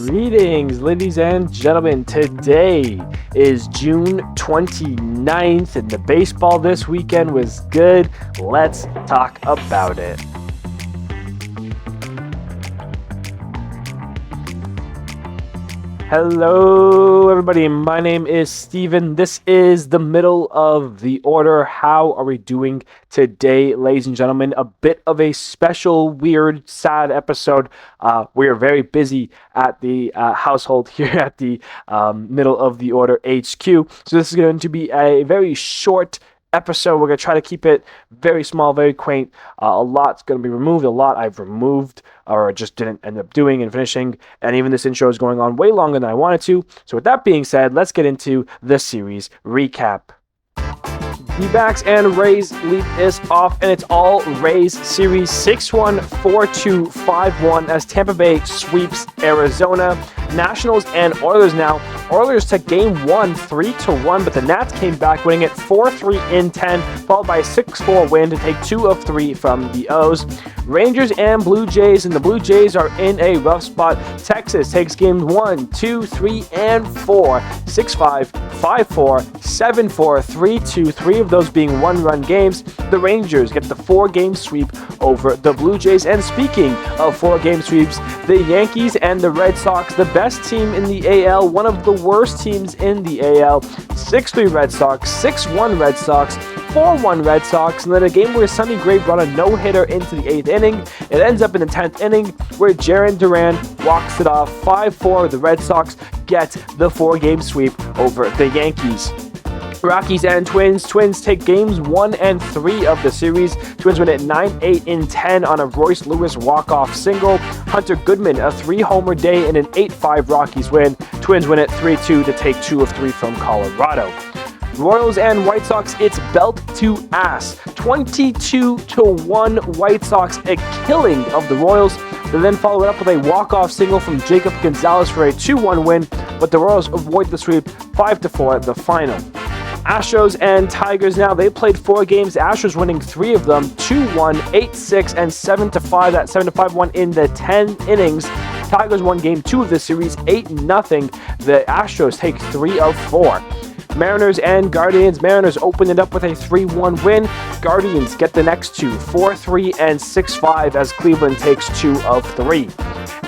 Greetings, ladies and gentlemen. Today is June 29th, and the baseball this weekend was good. Let's talk about it. Hello, everybody. My name is Steven. This is the middle of the order. How are we doing today, ladies and gentlemen? A bit of a special, weird, sad episode. We are very busy at the household here at the middle of the order HQ. So this is going to be a very short episode. We're going to try to keep it very small, very quaint. A lot's going to be removed. A lot I've removed or just didn't end up doing and finishing. And even this intro is going on way longer than I wanted to. So with that being said, let's get into the series recap. D-backs and Rays lead this off, and it's all Rays series 6-1, 4-2, 5-1 as Tampa Bay sweeps Arizona. Nationals and Oilers now. Oilers took game 1 3-1, but the Nats came back winning it 4-3 in 10, followed by a 6-4 win to take 2 of 3 from the O's. Rangers and Blue Jays, and the Blue Jays are in a rough spot. Texas takes games 1, 2, 3, and 4, 6-5, 5-4, 7-4, 3-2, 3 of those being one-run games. The Rangers get the 4-game sweep over the Blue Jays. And speaking of 4-game sweeps, the Yankees and the Red Sox, the best team in the AL, one of the worst teams in the AL, 6-3 Red Sox, 6-1 Red Sox, 4-1 Red Sox, and then a game where Sonny brought a no-hitter into the 8th inning. It ends up in the 10th inning where Jarren Duran walks it off 5-4. The Red Sox get the 4-game sweep over the Yankees. Rockies and Twins. Twins take games 1 and 3 of the series. Twins win it 9-8 in 10 on a Royce Lewis walk-off single. Hunter Goodman, a 3-homer day and an 8-5 Rockies win. Twins win it 3-2 to take 2 of 3 from Colorado. Royals and White Sox, it's belt to ass. 22-1 White Sox, a killing of the Royals. They then follow it up with a walk-off single from Jacob Gonzalez for a 2-1 win, but the Royals avoid the sweep 5-4 at the final. Astros and Tigers now, they played 4 games. The Astros winning 3 of them, 2-1, 8-6, and 7-5. That 7-5 one in the 10 innings. Tigers won game 2 of the series, 8-0. The Astros take 3 of 4. Mariners and Guardians. Mariners open it up with a 3-1 win. Guardians get the next 2, 4-3 and 6-5 as Cleveland takes 2 of 3.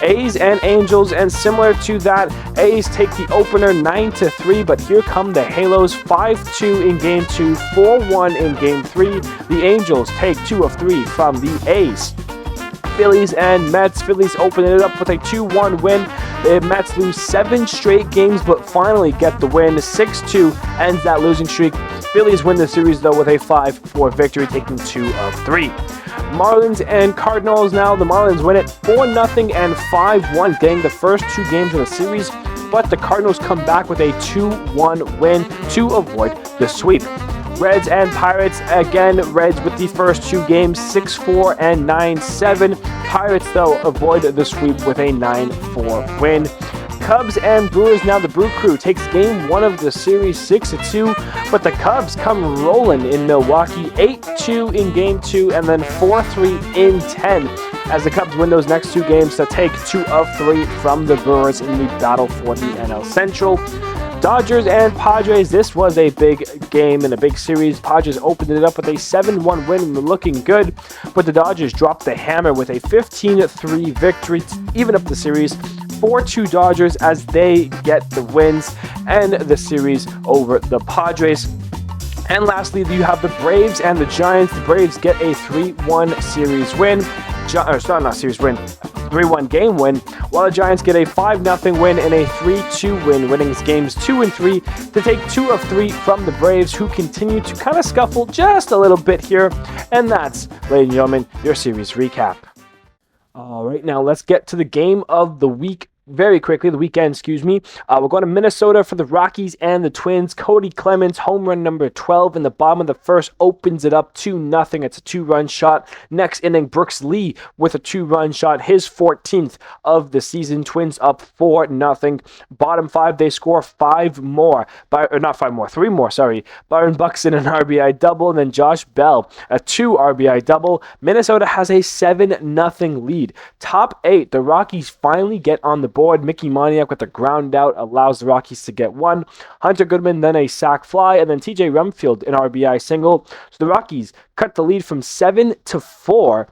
A's and Angels, and similar to that, A's take the opener 9-3, but here come the Halos, 5-2 in game 2, 4-1 in game 3. The Angels take 2 of 3 from the A's. Phillies and Mets. Phillies open it up with a 2-1 win. The Mets lose 7 straight games, but finally get the win. 6-2 ends that losing streak. Phillies win the series, though, with a 5-4 victory, taking 2 of 3. Marlins and Cardinals now. The Marlins win it 4-0 and 5-1, getting the first 2 games of the series, but the Cardinals come back with a 2-1 win to avoid the sweep. Reds and Pirates, again, Reds with the first 2 games, 6-4 and 9-7. Pirates, though, avoid the sweep with a 9-4 win. Cubs and Brewers, now the Brew Crew takes game 1 of the series 6-2, but the Cubs come rolling in Milwaukee, 8-2 in game 2, and then 4-3 in 10, as the Cubs win those next 2 games to take 2 of 3 from the Brewers in the battle for the NL Central. Dodgers and Padres, this was a big game and a big series. Padres opened it up with a 7-1 win, looking good, but the Dodgers dropped the hammer with a 15-3 victory to even up the series. 4-2 Dodgers as they get the wins and the series over the Padres. And lastly, you have the Braves and the Giants. The Braves get a 3-1 series win. 3-1 game win, while the Giants get a 5-0 win and a 3-2 win, winning games 2 and 3 to take 2 of 3 from the Braves, who continue to kind of scuffle just a little bit here. And that's, ladies and gentlemen, your series recap. All right, now let's get to the game of the week. Very quickly, the weekend, we're going to Minnesota for the Rockies and the Twins. Cody Clemens, home run number 12 in the bottom of the first, opens it up 2-0. It's a 2-run shot. Next inning, Brooks Lee with a 2-run shot, his 14th of the season. Twins up 4-0. Bottom 5, they score 3 more. Byron Buxton, an RBI double, and then Josh Bell, a 2 RBI double. Minnesota has a 7-0 lead. Top 8, the Rockies finally get on the board. Mickey Moniak with a ground out allows the Rockies to get one. Hunter Goodman then a sac fly, and then TJ Rumfield an RBI single. So the Rockies cut the lead from 7-4.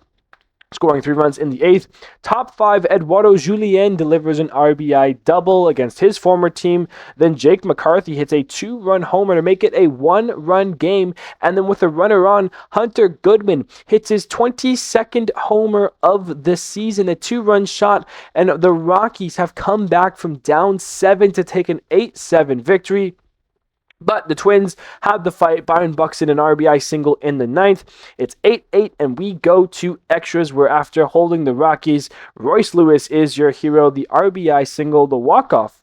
Scoring 3 runs in the 8th. Top 5, Eduardo Julien delivers an RBI double against his former team. Then Jake McCarthy hits a 2-run homer to make it a 1-run game. And then with a runner on, Hunter Goodman hits his 22nd homer of the season, a 2-run shot. And the Rockies have come back from down 7 to take an 8-7 victory. But the Twins have the fight. Byron Buxton an RBI single in the 9th. It's 8-8, and we go to extras, where after holding the Rockies, Royce Lewis is your hero. The RBI single, the walk-off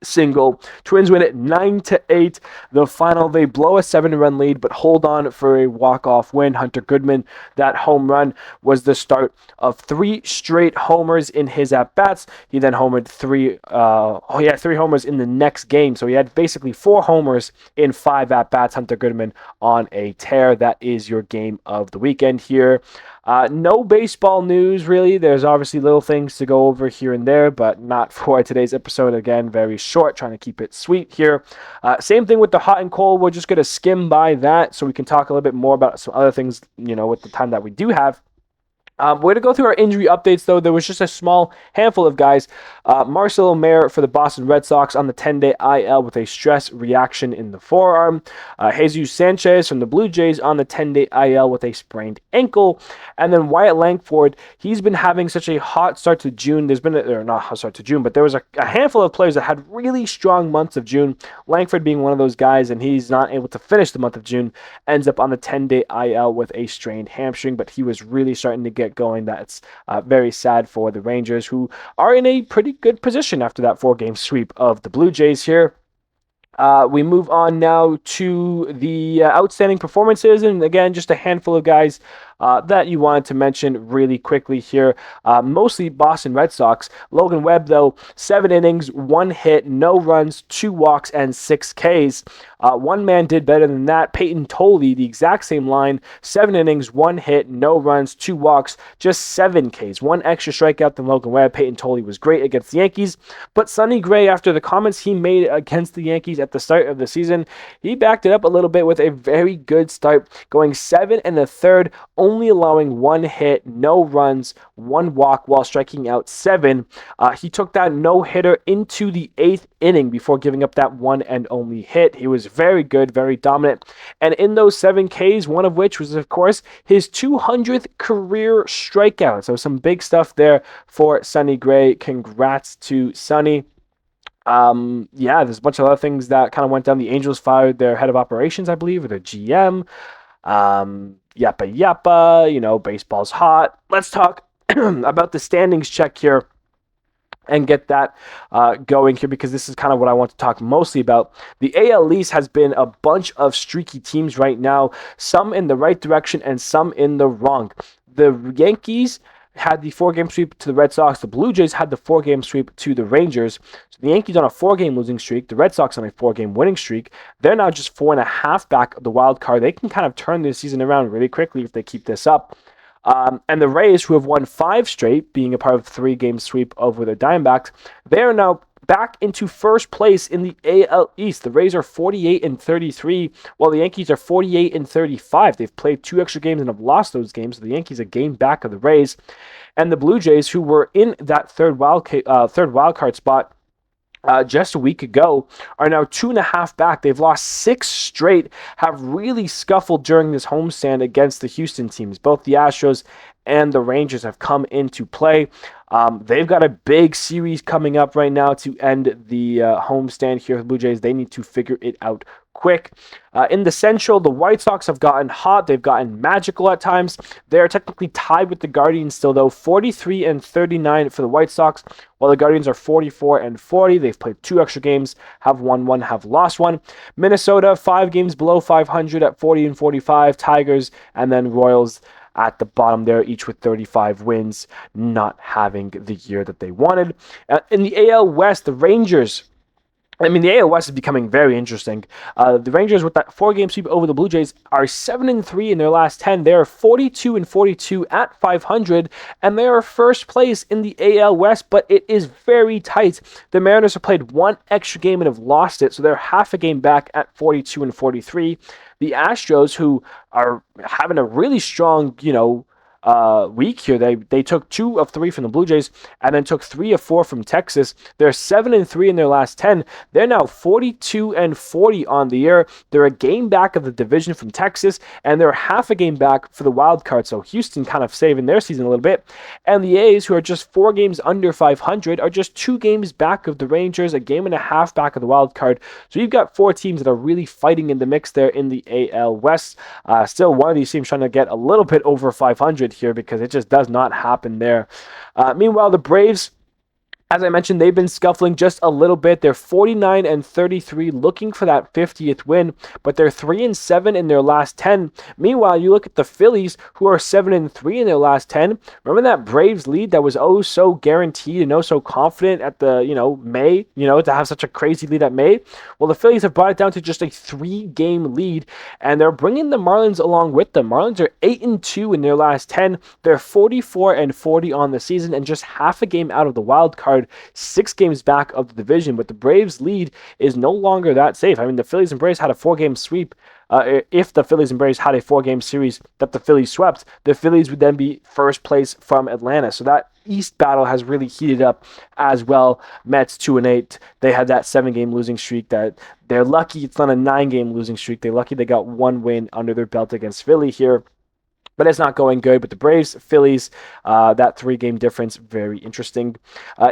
single. Twins win it 9-8. The final, they blow a 7-run lead, but hold on for a walk-off win. Hunter Goodman, that home run was the start of 3 straight homers in his at-bats. He then homered 3 homers in the next game. So he had basically 4 homers in 5 at-bats. Hunter Goodman on a tear. That is your game of the weekend here. No baseball news, really. There's obviously little things to go over here and there, but not for today's episode. Again, very short, trying to keep it sweet here. Same thing with the hot and cold. We're just going to skim by that so we can talk a little bit more about some other things, with the time that we do have. We're going to go through our injury updates, though. There was just a small handful of guys. Marcelo Mayer for the Boston Red Sox on the 10-day IL with a stress reaction in the forearm. Jesus Sanchez from the Blue Jays on the 10-day IL with a sprained ankle. And then Wyatt Langford, he's been having such a hot start to June. There's been, not hot start to June, but there was a handful of players that had really strong months of June. Langford being one of those guys, and he's not able to finish the month of June. Ends up on the 10-day IL with a strained hamstring, but he was really starting to get going. That's very sad for the Rangers, who are in a pretty good position after that 4-game sweep of the Blue Jays here. We move on now to the outstanding performances, and again, just a handful of guys that you wanted to mention really quickly here. Mostly Boston Red Sox. Logan Webb, though, 7 innings, 1 hit, no runs, 2 walks, and 6 Ks. One man did better than that. Peyton Tolle, the exact same line, 7 innings, 1 hit, no runs, 2 walks, just 7 Ks. 1 extra strikeout than Logan Webb. Peyton Tolle was great against the Yankees, but Sonny Gray, after the comments he made against the Yankees at the start of the season, he backed it up a little bit with a very good start, going 7 1/3, only allowing 1 hit, no runs, 1 walk while striking out 7. He took that no-hitter into the 8th inning before giving up that 1 and only hit. He was very good, very dominant. And in those 7 Ks, one of which was, of course, his 200th career strikeout. So some big stuff there for Sonny Gray. Congrats to Sonny. There's a bunch of other things that kind of went down. The Angels fired their head of operations, I believe, or their GM. Yappa, baseball's hot. Let's talk about the standings check here and get that going here, because this is kind of what I want to talk mostly about. The AL East has been a bunch of streaky teams right now, some in the right direction and some in the wrong. The Yankees had the 4-game sweep to the Red Sox. The Blue Jays had the 4-game sweep to the Rangers. So the Yankees on a 4-game losing streak. The Red Sox on a 4-game winning streak. They're now just 4.5 back of the wild card. They can kind of turn this season around really quickly if they keep this up. And the Rays, who have won 5 straight, being a part of the 3-game sweep over the Diamondbacks, they are now back into first place in the AL East. The Rays are 48-33, while the Yankees are 48-35. They've played 2 extra games and have lost those games, so the Yankees a game back of the Rays. And the Blue Jays, who were in that third wild card spot just a week ago, are now 2.5 back. They've lost 6 straight, have really scuffled during this homestand against the Houston teams. Both the Astros and the Rangers have come into play. They've got a big series coming up right now to end the homestand here with the Blue Jays. They need to figure it out quick. In the Central, the White Sox have gotten hot. They've gotten magical at times. They're technically tied with the Guardians still, though. 43-39 for the White Sox, while the Guardians are 44-40. They've played 2 extra games, have won 1, have lost 1. Minnesota, 5 games below 500 at 40-45. Tigers, and then Royals at the bottom there, each with 35 wins, not having the year that they wanted. In the AL West, the Rangers I mean, the AL West is becoming very interesting. The Rangers, with that 4-game sweep over the Blue Jays, are 7-3 in their last 10. They are 42-42 at 500, and they are first place in the AL West. But it is very tight. The Mariners have played one extra game and have lost it, so they're half a game back at 42-43. The Astros, who are having a really strong, week here. They took 2 of 3 from the Blue Jays and then took 3 of 4 from Texas. They're 7-3 in their last 10. They're now 42-40 on the year. They're a game back of the division from Texas, and they're half a game back for the wild card. So Houston kind of saving their season a little bit. And the A's, who are just 4 games under 500, are just 2 games back of the Rangers, a game and a half back of the wild card. So you've got 4 teams that are really fighting in the mix there in the AL West. Still, one of these teams trying to get a little bit over 500 here, because it just does not happen there. Meanwhile, the Braves, as I mentioned, they've been scuffling just a little bit. They're 49-33, looking for that 50th win, but they're 3-7 in their last 10. Meanwhile, you look at the Phillies, who are 7-3 in their last 10. Remember that Braves lead that was oh so guaranteed and oh so confident at the May, to have such a crazy lead at May? Well, the Phillies have brought it down to just a 3-game lead, and they're bringing the Marlins along with them. Marlins are 8-2 in their last 10. They're 44-40 on the season, and just half a game out of the wild card. 6 games back of the division, but the Braves lead is no longer that safe. I mean, the Phillies and Braves had a 4-game sweep. If the Phillies and Braves had a 4-game series that the Phillies swept, the Phillies would then be first place from Atlanta. So that East battle has really heated up as well. Mets 2-8. They had that 7-game losing streak. That they're lucky it's not a 9-game losing streak. They're lucky they got 1 win under their belt against Philly here. But it's not going good. But the Braves, Phillies, that 3-game difference, very interesting.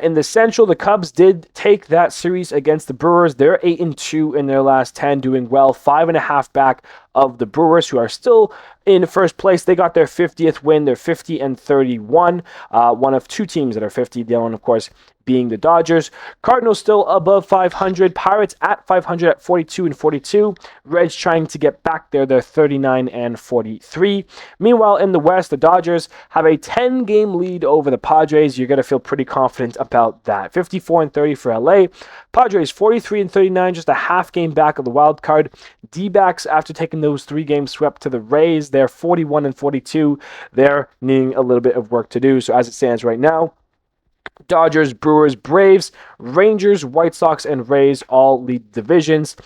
In the Central, the Cubs did take that series against the Brewers. They're 8-2 in their last 10, doing well. 5.5 back of the Brewers, who are still in first place. They got their 50th win. They're 50-31. One of 2 teams that are 50. The other one, of course, being the Dodgers. Cardinals still above 500. Pirates at 500 at 42-42. Reds trying to get back there. They're 39-43. Meanwhile, in the West, the Dodgers have a 10-game lead over the Padres. You're going to feel pretty confident about that. 54-30 for LA. Padres 43-39, just a half game back of the wild card. D-backs, after taking those 3-games swept to the Rays, they're 41-42. They're needing a little bit of work to do. So as it stands right now, Dodgers, Brewers, Braves, Rangers, White Sox, and Rays all lead divisions.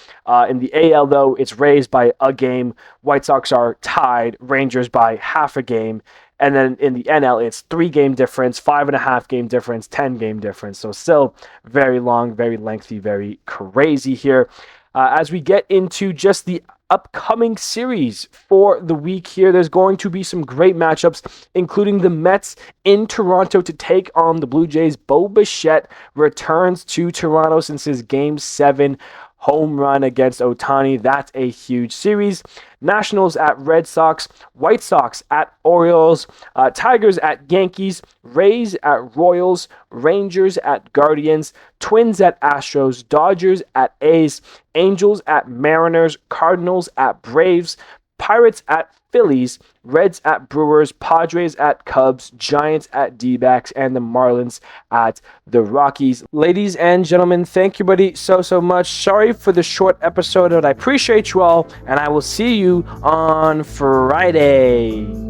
In the AL, though, it's Rays by a game. White Sox are tied. Rangers by half a game. And then in the NL, it's 3-game difference, 5.5-game difference, 10-game difference. So still very long, very lengthy, very crazy here. As we get into just the upcoming series for the week here, there's going to be some great matchups, including the Mets in Toronto to take on the Blue Jays. Bo Bichette returns to Toronto since his Game 7 home run against Ohtani. That's a huge series. Nationals at Red Sox, White Sox at Orioles, Tigers at Yankees, Rays at Royals, Rangers at Guardians, Twins at Astros, Dodgers at A's, Angels at Mariners, Cardinals at Braves, Pirates at Phillies, Reds at Brewers, Padres at Cubs, Giants at D-backs, and the Marlins at the Rockies. Ladies and gentlemen, thank you, buddy, so much. Sorry for the short episode, but I appreciate you all, and I will see you on Friday.